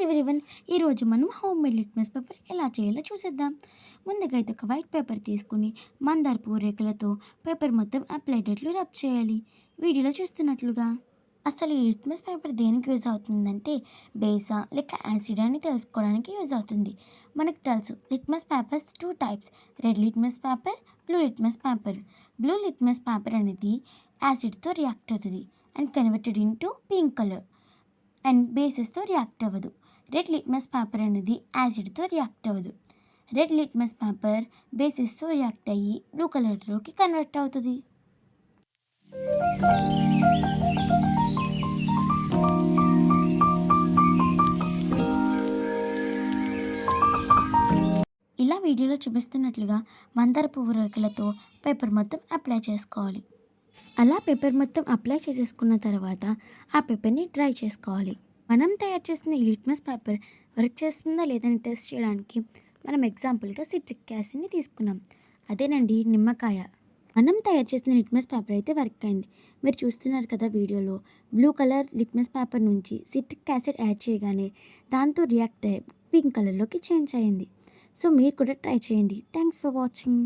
Everyone, ఈరోజు మనం home made litmus paper ఎలా చేయాలో చూసేద్దాం. ముందుగా అయితే ఒక వైట్ పేపర్ తీసుకుని మందార పువ్వు రేకులతో పేపర్ మొత్తం అప్లైటెట్లు రబ్ చేయాలి. వీడియోలో చూస్తున్నట్లుగా. అసలు ఈ లిట్మస్ పేపర్ దేనికి యూజ్ అవుతుందంటే బేసా లేక యాసిడ్ అని తెలుసుకోవడానికి యూజ్ అవుతుంది. మనకు తెలుసు litmus papers two types, red litmus paper, blue litmus paper. Blue litmus paper అనేది యాసిడ్తో రియాక్ట్ అవుతుంది and converted into pink colour and బేసెస్తో రియాక్ట్ అవ్వదు. రెడ్ లిట్మస్ పేపర్ అనేది యాసిడ్తో రియాక్ట్ అవ్వదు. రెడ్ లిట్మస్ పేపర్ బేసెస్తో రియాక్ట్ అయ్యి బ్లూ కలర్లోకి కన్వర్ట్ అవుతుంది. ఇలా వీడియోలో చూపిస్తున్నట్లుగా మందార పువ్వు రేకులతో పేపర్ మొత్తం అప్లై చేసుకోవాలి. అలా పేపర్ మొత్తం అప్లై చేసేసుకున్న తర్వాత ఆ పేపర్ని డ్రై చేసుకోవాలి. మనం తయారు చేసిన ఈ లిట్మస్ పేపర్ వర్క్ చేస్తుందా లేదని టెస్ట్ చేయడానికి మనం ఎగ్జాంపుల్గా సిట్రిక్ యాసిడ్ని తీసుకున్నాం. అదేనండి నిమ్మకాయ. మనం తయారు చేసిన లిట్మస్ పేపర్ అయితే వర్క్ అయింది. మీరు చూస్తున్నారు కదా వీడియోలో, బ్లూ కలర్ లిట్మస్ పేపర్ నుంచి సిట్రిక్ యాసిడ్ యాడ్ చేయగానే దాంతో రియాక్ట్ అయ్యి పింక్ కలర్లోకి చేంజ్ అయ్యింది. సో మీరు కూడా ట్రై చేయండి. Thanks for watching.